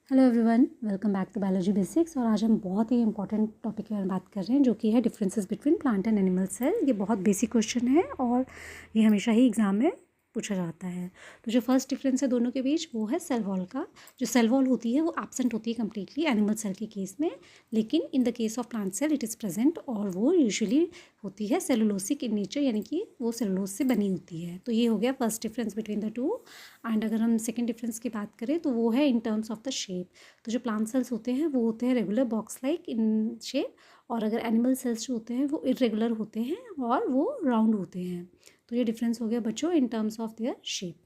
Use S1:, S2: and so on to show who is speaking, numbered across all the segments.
S1: Hello everyone, welcome back to biology basics. और आज हम बहुत ही इंपॉर्टेंट टॉपिक के बारे में बात कर रहे हैं जो कि है differences between plant and animal cell. ये बहुत बेसिक क्वेश्चन है और ये हमेशा ही एग्जाम में पूछा जाता है। तो जो फर्स्ट डिफरेंस है दोनों के बीच वो है सेल वॉल का। जो सेल वॉल होती है वो एब्सेंट होती है कम्प्लीटली एनिमल सेल के केस में, लेकिन in the case of plant cell it is present और वो यूजुअली होती है सेलुलोसिक इन नेचर, यानी कि वो सेलुलोज से बनी होती है। तो ये हो गया first difference between the two. And अगर हम सेकेंड डिफरेंस की बात करें तो वो है इन टर्म्स ऑफ द शेप। तो जो प्लांट सेल्स होते हैं वो होते हैं regular box like in shape, और अगर एनिमल सेल्स जो होते हैं वो इरेगुलर होते हैं और वो राउंड होते हैं। तो ये डिफरेंस हो गया बच्चों इन टर्म्स ऑफ देयर शेप।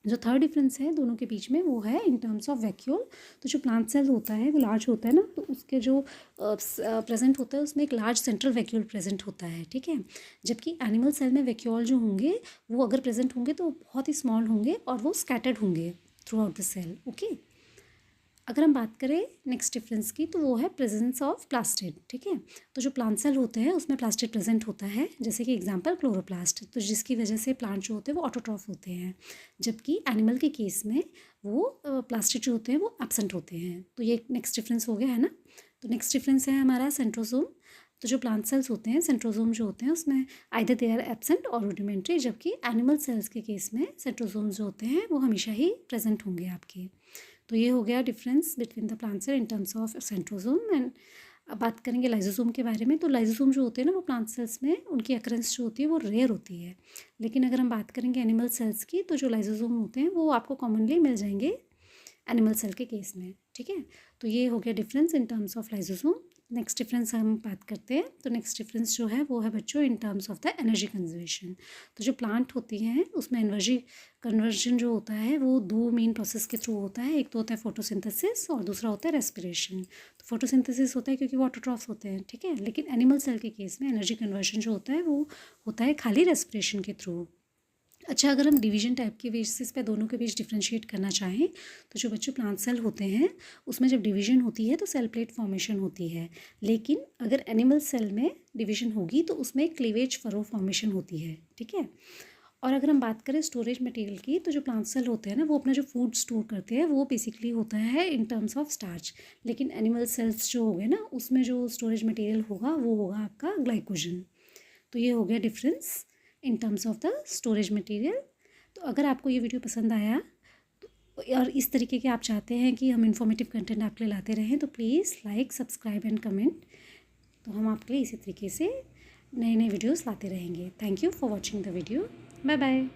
S1: जो थर्ड डिफरेंस है दोनों के बीच में वो है इन टर्म्स ऑफ वैक्यूल। तो जो प्लांट सेल होता है वो लार्ज होता है ना, तो उसके जो प्रेजेंट होता है उसमें एक लार्ज सेंट्रल वैक्यूल प्रेजेंट होता है, ठीक है। जबकि एनिमल सेल में वैक्यूल जो होंगे वो अगर प्रेजेंट होंगे तो बहुत ही स्मॉल होंगे और वो स्कैटर्ड होंगे throughout the cell, okay. अगर हम बात करें नेक्स्ट डिफरेंस की तो वो है प्रेजेंस ऑफ प्लास्टिड, ठीक है। तो जो प्लांट सेल होते हैं उसमें प्लास्टिड प्रेजेंट होता है, जैसे कि एग्जांपल क्लोरोप्लास्ट, तो जिसकी वजह से प्लांट जो होते हैं वो ऑटोट्रॉफ होते हैं। जबकि एनिमल के केस में वो प्लास्टिड जो होते हैं वो एब्सेंट होते हैं। तो ये नेक्स्ट डिफरेंस हो गया है ना। तो नेक्स्ट डिफरेंस है हमारा सेंट्रोसोम। तो जो प्लांट सेल्स होते हैं सेंट्रोसोम जो होते हैं उसमें आइदर दे आर एब्सेंट और रूडिमेंट्री, जबकि एनिमल सेल्स के केस में सेंट्रोसोम जो होते हैं वो हमेशा ही प्रेजेंट होंगे आपके। तो ये हो गया difference between the plant cell in terms of centrosome. And अब बात करेंगे लाइजोसोम के बारे में। तो लाइजोसोम जो होते हैं ना वो प्लांट सेल्स में उनकी अकरेंस जो होती है वो रेयर होती है, लेकिन अगर हम बात करेंगे एनिमल सेल्स की तो जो लाइजोसोम होते हैं वो आपको कॉमनली मिल जाएंगे एनिमल सेल के केस में, ठीक है। तो ये हो गया difference in terms of lysosome. Next difference हम बात करते हैं। तो नेक्स्ट डिफरेंस जो है वो है बच्चों इन terms of the energy conservation. तो जो प्लांट होती हैं उसमें एनर्जी कन्वर्जन जो होता है वो दो मेन प्रोसेस के थ्रू होता है। एक तो होता है फोटोसिंथेसिस और दूसरा होता है रेस्पिरेशन। तो फोटोसिंथेसिस होता है क्योंकि वो ऑटोट्रॉफ होते हैं, ठीक है। लेकिन एनिमल सेल के केस में एनर्जी कन्वर्जन जो होता है वो होता है खाली रेस्पिरेशन के थ्रू। अच्छा, अगर हम डिवीजन टाइप के बेसिस पे दोनों के बीच डिफ्रेंशिएट करना चाहें तो जो बच्चों प्लांट सेल होते हैं उसमें जब डिवीजन होती है तो सेल प्लेट फॉर्मेशन होती है, लेकिन अगर एनिमल सेल में डिवीजन होगी तो उसमें क्लीवेज फरो फॉर्मेशन होती है, ठीक है। और अगर हम बात करें स्टोरेज मटेरियल की तो जो प्लांट सेल होते हैं ना वो अपना जो फूड स्टोर करते हैं वो बेसिकली होता है इन टर्म्स ऑफ स्टार्च, लेकिन एनिमल सेल्स जो हो गए ना उसमें जो स्टोरेज मटेरियल होगा वो होगा आपका ग्लाइकोजन। तो ये हो गया difference in terms of the storage material. तो अगर आपको ये वीडियो पसंद आया और इस तरीके के आप चाहते हैं कि हम इंफॉर्मेटिव कंटेंट आपके लिए लाते रहें तो please like, subscribe and comment. तो हम आपके लिए इसी तरीके से नए नए वीडियोस लाते रहेंगे। Thank you for watching the video. Bye bye.